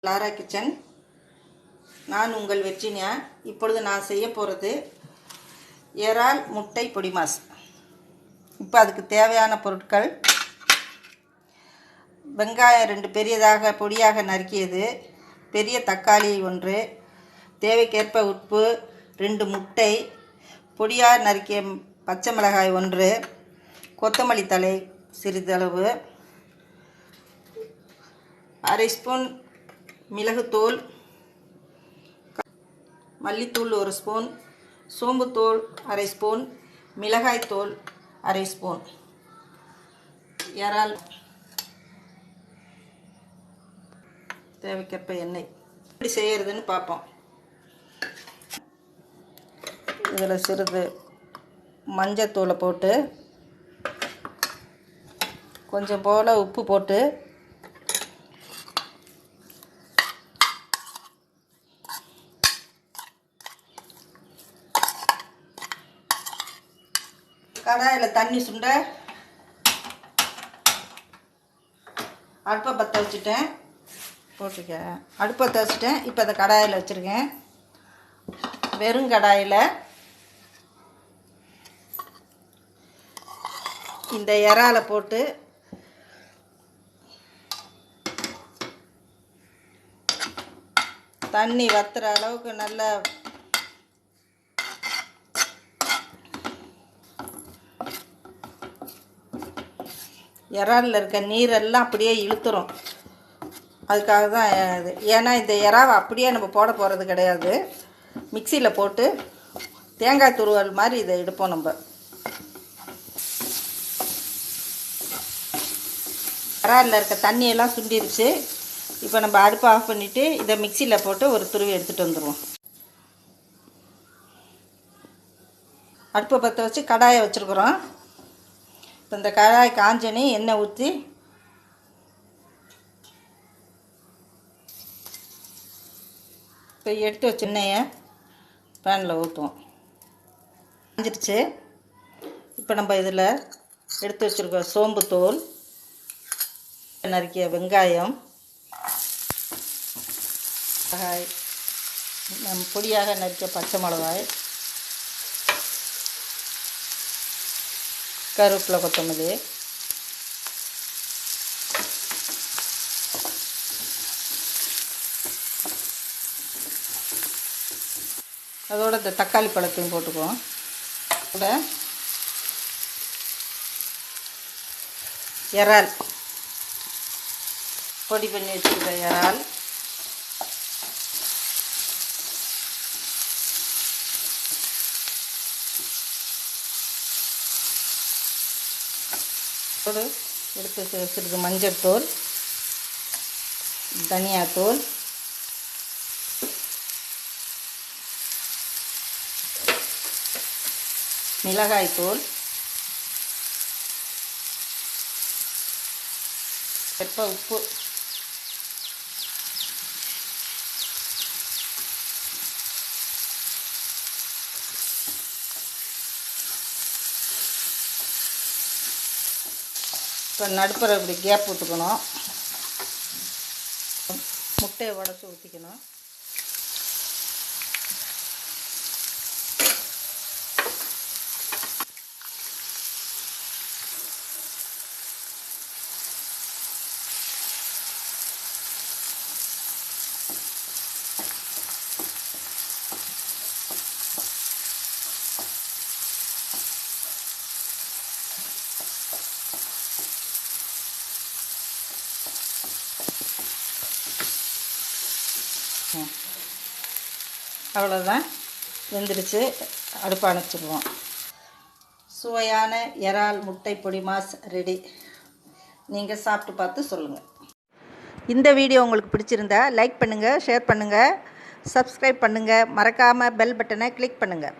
Laura kitchen. நான் உங்கள் வெற்றினியா. இப்பொழுது நான் செய்ய போகிறது இறால் முட்டை பொடிமாஸ். இப்போ அதுக்கு தேவையான பொருட்கள்: வெங்காயம் 2 பெரியதாக பொடியாக நறுக்கியது, பெரிய தக்காளி 1, தேவைக்கேற்ப உப்பு, 2 முட்டை, பொடியாக நறுக்கிய பச்சை மிளகாய் 1, கொத்தமல்லி தழை சிறிதளவு, அரை ஸ்பூன் மிளகுத்தூள், மல்லித்தூள் 1 ஸ்பூன், சோம்புத்தூள் அரை ஸ்பூன், மிளகாய்த்தூள் அரை ஸ்பூன். இறால் தேவைக்கேற்ப எண்ணெய். எப்படி செய்கிறதுன்னு பார்ப்போம். இதில் சிறிது மஞ்சத்தூளை போட்டு, கொஞ்சம் போல் உப்பு போட்டு, கடாயில் தண்ணி சுண்ட அடுப்பை பற்ற வச்சுட்டேன். அடுப்பை பற்ற வச்சுட்டேன். இப்போ அதை கடாயில் வச்சுருக்கேன். வெறும் கடாயில் இந்த இறாலை போட்டு தண்ணி வத்துற அளவுக்கு நல்லா இறாலில் இருக்க நீரெல்லாம் அப்படியே இழுத்துரும். அதுக்காக தான் இது. ஏன்னா இந்த இறாவை அப்படியே நம்ம போட போகிறது கிடையாது. மிக்சியில் போட்டு தேங்காய் துருவல் மாதிரி இதை எடுப்போம் நம்ம. இறாலில் இருக்க தண்ணியெல்லாம் சுண்டிருச்சு. இப்போ நம்ம அடுப்பை ஆஃப் பண்ணிவிட்டு இதை மிக்சியில் போட்டு ஒரு துருவி எடுத்துகிட்டு வந்துடுவோம். அடுப்பை பற்ற வச்சு கடாயை வச்சுருக்குறோம். இப்போ இந்த கடாய் காஞ்சனி எண்ணெய் ஊற்றி இப்போ எடுத்து வச்ச எண்ணெயை பேனில் ஊற்றுவோம். காஞ்சிருச்சு. இப்போ நம்ம இதில் எடுத்து வச்சுருக்க சோம்புத்தூள், நறுக்கிய வெங்காயம், மிளகாய், பொடியாக நறுக்கிய பச்சை மிளகாய், கருவேப்பிலை, கொத்தமல்லி, அதோட இந்த தக்காளி பழத்தையும் போட்டுக்குவோம். கூட இறால் பொடி பண்ணி வச்சுருக்க இறால், எடுத்து வச்சுருக்கு மஞ்சள் தூள், தனியாத்தூள், மிளகாய்த்தூள், உப்பு, இப்போ நடுப்புற இப்படி கேப் விட்டுக்கணும். முட்டையை உடச்சி ஊற்றிக்கணும். அவ்வளோதான், வெந்துடுச்சு. அடுப்பு அணைச்சிடுவோம். சுவையான இறால் முட்டை பொடிமாஸ் ரெடி. நீங்கள் சாப்பிட்டு பார்த்து சொல்லுங்கள். இந்த வீடியோ உங்களுக்கு பிடிச்சிருந்தா லைக் பண்ணுங்கள், ஷேர் பண்ணுங்கள், சப்ஸ்கிரைப் பண்ணுங்கள், மறக்காமல் பெல் பட்டனை கிளிக் பண்ணுங்கள்.